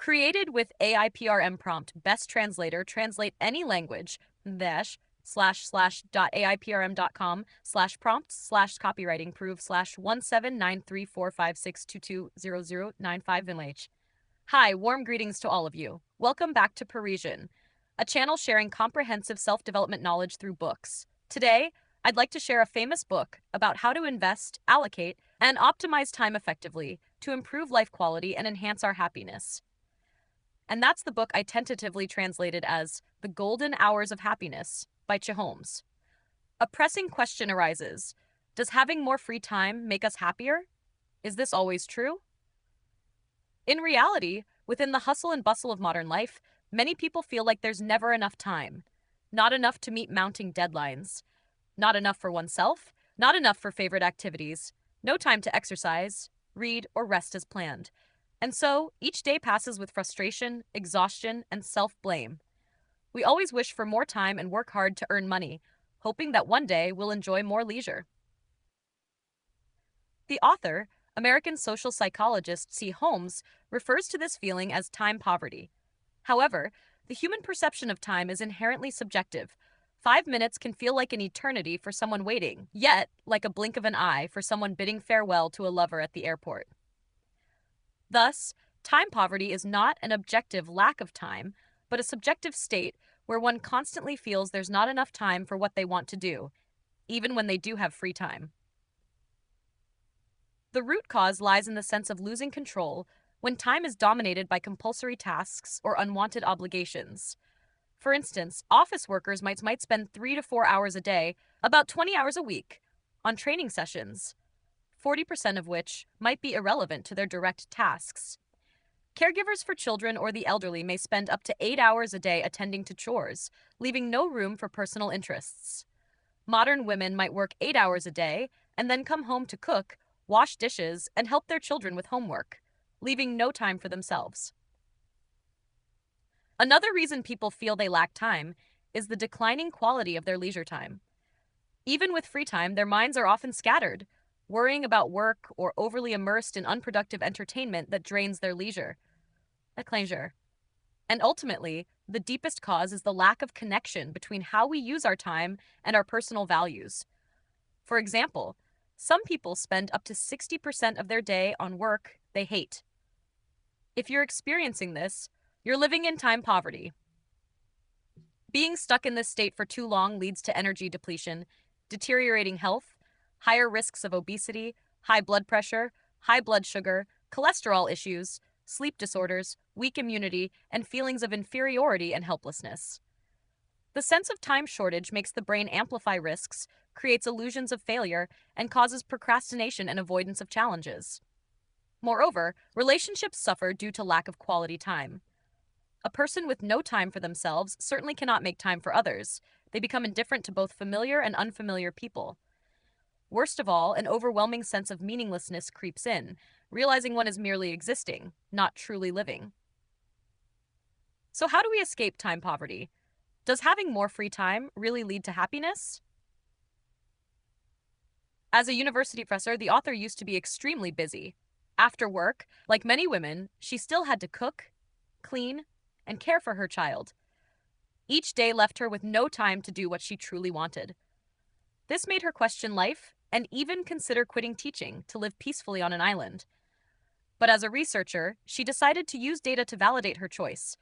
Created with AI PRM prompt, Best Translator, translate any language, dash, //.aiprm.com/prompts/copywriting proof /1793456220095 Hi, warm greetings to all of you. Welcome back to Parision, a channel sharing comprehensive self-development knowledge through books. Today, I'd like to share a famous book about how to invest, allocate, and optimize time effectively to improve life quality and enhance our happiness. And that's the book I tentatively translated as The Golden Hours of Happiness by Czy Holmes. A pressing question arises. Does having more free time make us happier? Is this always true? In reality, within the hustle and bustle of modern life, many people feel like there's never enough time. Not enough to meet mounting deadlines. Not enough for oneself. Not enough for favorite activities. No time to exercise, read, or rest as planned. And so, each day passes with frustration, exhaustion, and self-blame. We always wish for more time and work hard to earn money, hoping that one day we'll enjoy more leisure. The author, American social psychologist Czy Holmes, refers to this feeling as time poverty. However, the human perception of time is inherently subjective. 5 minutes can feel like an eternity for someone waiting, yet like a blink of an eye for someone bidding farewell to a lover at the airport. Thus, time poverty is not an objective lack of time, but a subjective state where one constantly feels there's not enough time for what they want to do, even when they do have free time. The root cause lies in the sense of losing control when time is dominated by compulsory tasks or unwanted obligations. For instance, office workers might spend 3 to 4 hours a day, about 20 hours a week, on training sessions, 40% of which might be irrelevant to their direct tasks. Caregivers for children or the elderly may spend up to 8 hours a day attending to chores, leaving no room for personal interests. Modern women might work 8 hours a day and then come home to cook, wash dishes, and help their children with homework, leaving no time for themselves. Another reason people feel they lack time is the declining quality of their leisure time. Even with free time, their minds are often scattered, worrying about work or overly immersed in unproductive entertainment that drains their leisure. And ultimately, the deepest cause is the lack of connection between how we use our time and our personal values. For example, some people spend up to 60% of their day on work they hate. If you're experiencing this, you're living in time poverty. Being stuck in this state for too long leads to energy depletion, deteriorating health, higher risks of obesity, high blood pressure, high blood sugar, cholesterol issues, sleep disorders, weak immunity, and feelings of inferiority and helplessness. The sense of time shortage makes the brain amplify risks, creates illusions of failure, and causes procrastination and avoidance of challenges. Moreover, relationships suffer due to lack of quality time. A person with no time for themselves certainly cannot make time for others. They become indifferent to both familiar and unfamiliar people. Worst of all, an overwhelming sense of meaninglessness creeps in, realizing one is merely existing, not truly living. So how do we escape time poverty? Does having more free time really lead to happiness? As a university professor, the author used to be extremely busy. After work, like many women, she still had to cook, clean, and care for her child. Each day left her with no time to do what she truly wanted. This made her question life and even consider quitting teaching to live peacefully on an island. But as a researcher, she decided to use data to validate her choice,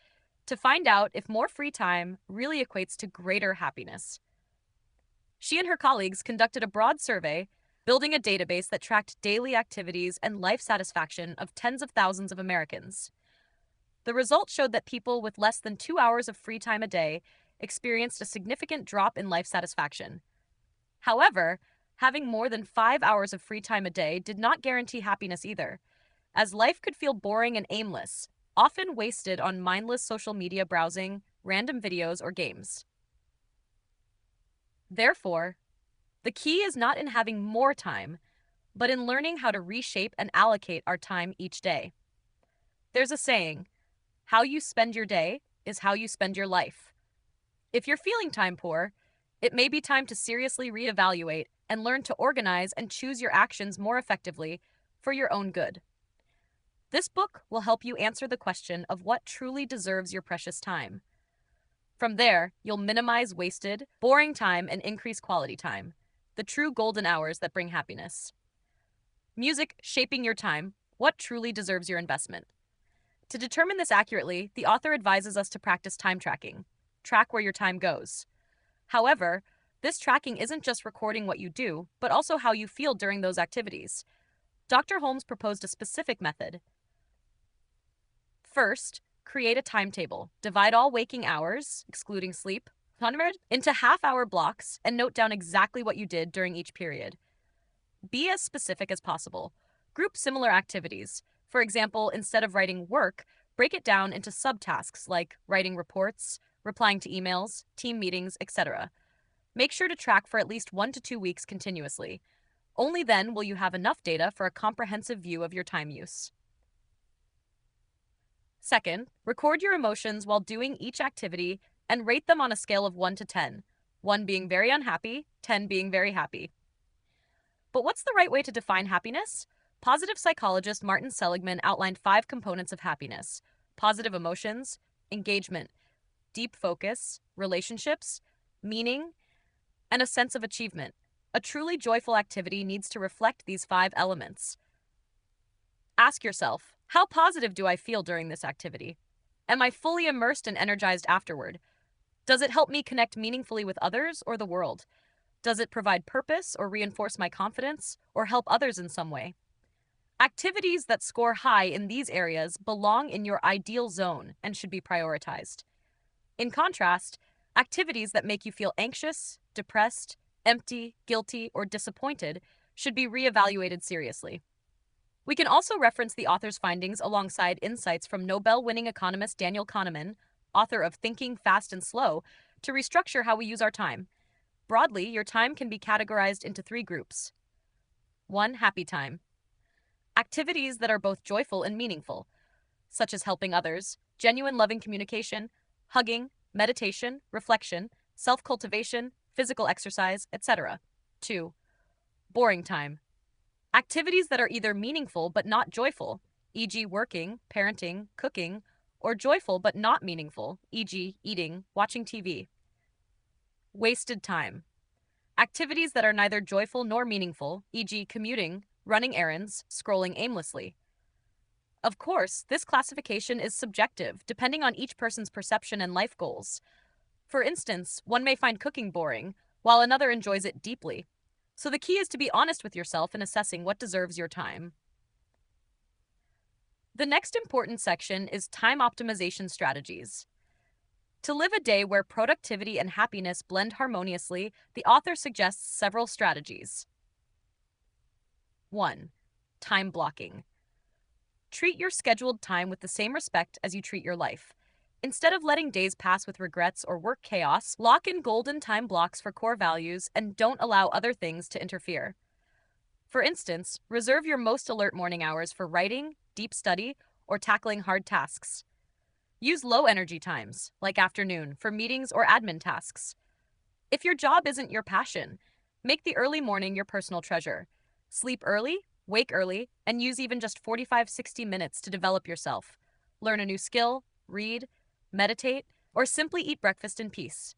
to find out if more free time really equates to greater happiness. She and her colleagues conducted a broad survey, building a database that tracked daily activities and life satisfaction of tens of thousands of Americans. The results showed that people with less than 2 hours of free time a day experienced a significant drop in life satisfaction. However, having more than 5 hours of free time a day did not guarantee happiness either, as life could feel boring and aimless, often wasted on mindless social media browsing, random videos, or games. Therefore, the key is not in having more time, but in learning how to reshape and allocate our time each day. There's a saying, how you spend your day is how you spend your life. If you're feeling time poor, it may be time to seriously reevaluate and learn to organize and choose your actions more effectively for your own good. This book will help you answer the question of what truly deserves your precious time. From there, you'll minimize wasted, boring time and increase quality time, the true golden hours that bring happiness. Music Shaping Your Time: What Truly Deserves Your Investment. To determine this accurately, the author advises us to practice time tracking. Track where your time goes. However, this tracking isn't just recording what you do, but also how you feel during those activities. Dr. Holmes proposed a specific method. First, create a timetable. Divide all waking hours, excluding sleep, into half-hour blocks and note down exactly what you did during each period. Be as specific as possible. Group similar activities. For example, instead of writing work, break it down into subtasks like writing reports, replying to emails, team meetings, etc. Make sure to track for at least 1 to 2 weeks continuously. Only then will you have enough data for a comprehensive view of your time use. Second, record your emotions while doing each activity and rate them on a scale of 1 to 10, 1 being very unhappy, 10 being very happy. But what's the right way to define happiness? Positive psychologist Martin Seligman outlined 5 components of happiness: positive emotions, engagement, deep focus, relationships, meaning, and a sense of achievement. A truly joyful activity needs to reflect these 5 elements. Ask yourself, how positive do I feel during this activity? Am I fully immersed and energized afterward? Does it help me connect meaningfully with others or the world? Does it provide purpose or reinforce my confidence or help others in some way? Activities that score high in these areas belong in your ideal zone and should be prioritized. In contrast, activities that make you feel anxious, depressed, empty, guilty, or disappointed should be reevaluated seriously. We can also reference the author's findings alongside insights from Nobel-winning economist Daniel Kahneman, author of Thinking Fast and Slow, to restructure how we use our time. Broadly, your time can be categorized into 3 groups. 1. Happy time. Activities that are both joyful and meaningful, such as helping others, genuine loving communication, hugging, meditation, reflection, self-cultivation, physical exercise, etc. 2. Boring time. Activities that are either meaningful but not joyful, e.g. working, parenting, cooking, or joyful but not meaningful, e.g. eating, watching TV. Wasted time. Activities that are neither joyful nor meaningful, e.g. commuting, running errands, scrolling aimlessly. Of course, this classification is subjective, depending on each person's perception and life goals. For instance, one may find cooking boring, while another enjoys it deeply. So the key is to be honest with yourself in assessing what deserves your time. The next important section is time optimization strategies. To live a day where productivity and happiness blend harmoniously, the author suggests several strategies. 1. Time blocking. Treat your scheduled time with the same respect as you treat your life. Instead of letting days pass with regrets or work chaos, lock in golden time blocks for core values and don't allow other things to interfere. For instance, reserve your most alert morning hours for writing, deep study, or tackling hard tasks. Use low-energy times, like afternoon, for meetings or admin tasks. If your job isn't your passion, make the early morning your personal treasure. Sleep early, wake early, and use even just 45-60 minutes to develop yourself. Learn a new skill, read, meditate, or simply eat breakfast in peace.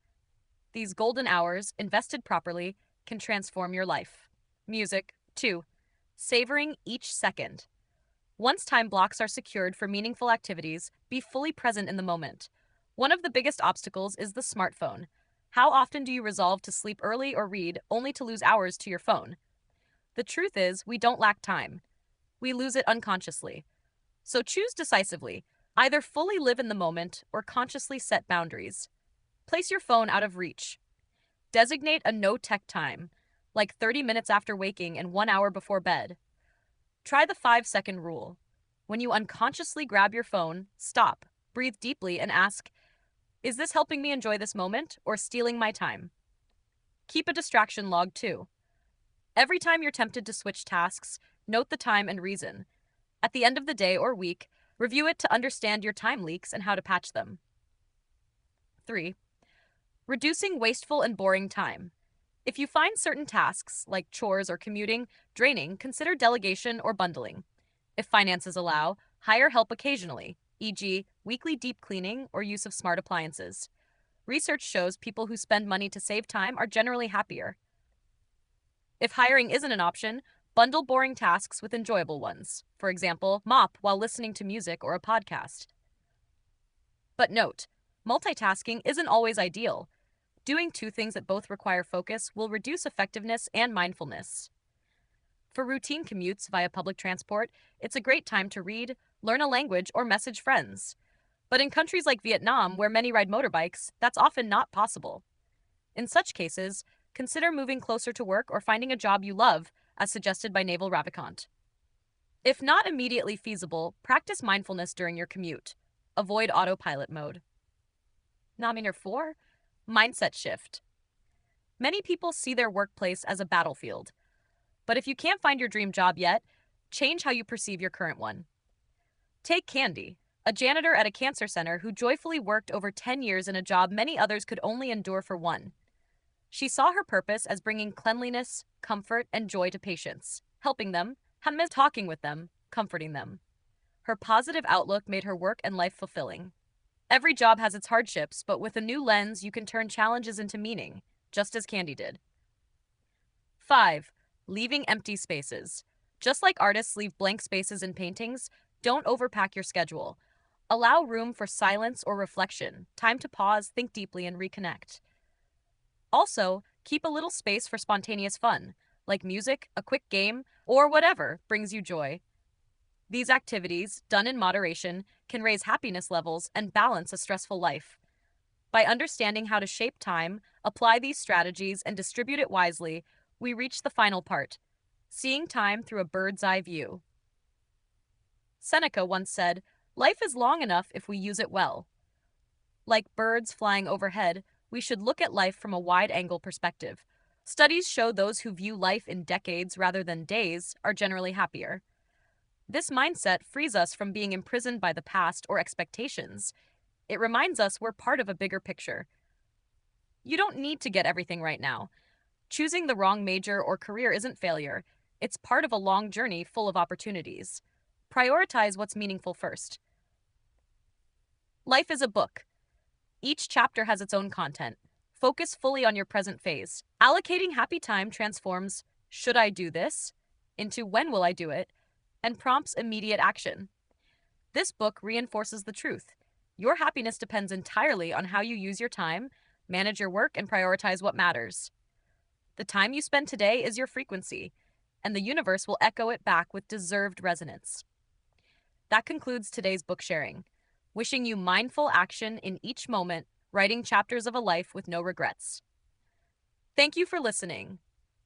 These golden hours, invested properly, can transform your life. Music. 2. Savoring each second. Once time blocks are secured for meaningful activities, be fully present in the moment. One of the biggest obstacles is the smartphone. How often do you resolve to sleep early or read only to lose hours to your phone? The truth is, we don't lack time. We lose it unconsciously. So choose decisively. Either fully live in the moment or consciously set boundaries. Place your phone out of reach. Designate a no-tech time, like 30 minutes after waking and 1 hour before bed. Try the 5-second rule. When you unconsciously grab your phone, stop, breathe deeply, and ask, is this helping me enjoy this moment or stealing my time? Keep a distraction log too. Every time you're tempted to switch tasks, note the time and reason. At the end of the day or week, review it to understand your time leaks and how to patch them. 3. Reducing wasteful and boring time. If you find certain tasks, like chores or commuting, draining, consider delegation or bundling. If finances allow, Hire help occasionally, e.g., weekly deep cleaning or use of smart appliances. Research shows people who spend money to save time are generally happier. If hiring isn't an option, bundle boring tasks with enjoyable ones. For example, mop while listening to music or a podcast. But note, multitasking isn't always ideal. Doing two things that both require focus will reduce effectiveness and mindfulness. For routine commutes via public transport, it's a great time to read, learn a language, or message friends. But in countries like Vietnam, where many ride motorbikes, that's often not possible. In such cases, consider moving closer to work or finding a job you love, as suggested by Naval Ravikant. If not immediately feasible, practice mindfulness during your commute. Avoid autopilot mode. Nominator 4. Mindset shift. Many people see their workplace as a battlefield. But if you can't find your dream job yet, change how you perceive your current one. Take Candy, a janitor at a cancer center who joyfully worked over 10 years in a job many others could only endure for one. She saw her purpose as bringing cleanliness, comfort, and joy to patients, helping them, talking with them, comforting them. Her positive outlook made her work and life fulfilling. Every job has its hardships, but with a new lens, you can turn challenges into meaning, just as Candy did. 5. Leaving empty spaces. Just like artists leave blank spaces in paintings, don't overpack your schedule. Allow room for silence or reflection, time to pause, think deeply, and reconnect. Also, keep a little space for spontaneous fun, like music, a quick game, or whatever brings you joy. These activities, done in moderation, can raise happiness levels and balance a stressful life. By understanding how to shape time, apply these strategies, and distribute it wisely, we reach the final part, seeing time through a bird's eye view. Seneca once said, "Life is long enough if we use it well." Like birds flying overhead, we should look at life from a wide-angle perspective. Studies show those who view life in decades rather than days are generally happier. This mindset frees us from being imprisoned by the past or expectations. It reminds us we're part of a bigger picture. You don't need to get everything right now. Choosing the wrong major or career isn't failure. It's part of a long journey full of opportunities. Prioritize what's meaningful first. Life is a book. Each chapter has its own content. Focus fully on your present phase. Allocating happy time transforms "should I do this?" into "when will I do it?" and prompts immediate action. This book reinforces the truth. Your happiness depends entirely on how you use your time, manage your work, and prioritize what matters. The time you spend today is your frequency, and the universe will echo it back with deserved resonance. That concludes today's book sharing. Wishing you mindful action in each moment, writing chapters of a life with no regrets. Thank you for listening.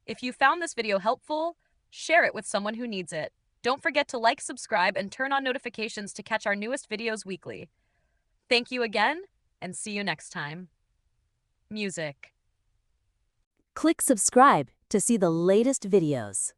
If you found this video helpful, share it with someone who needs it. Don't forget to like, subscribe, and turn on notifications to catch our newest videos weekly. Thank you again, and see you next time. Music. Click subscribe to see the latest videos.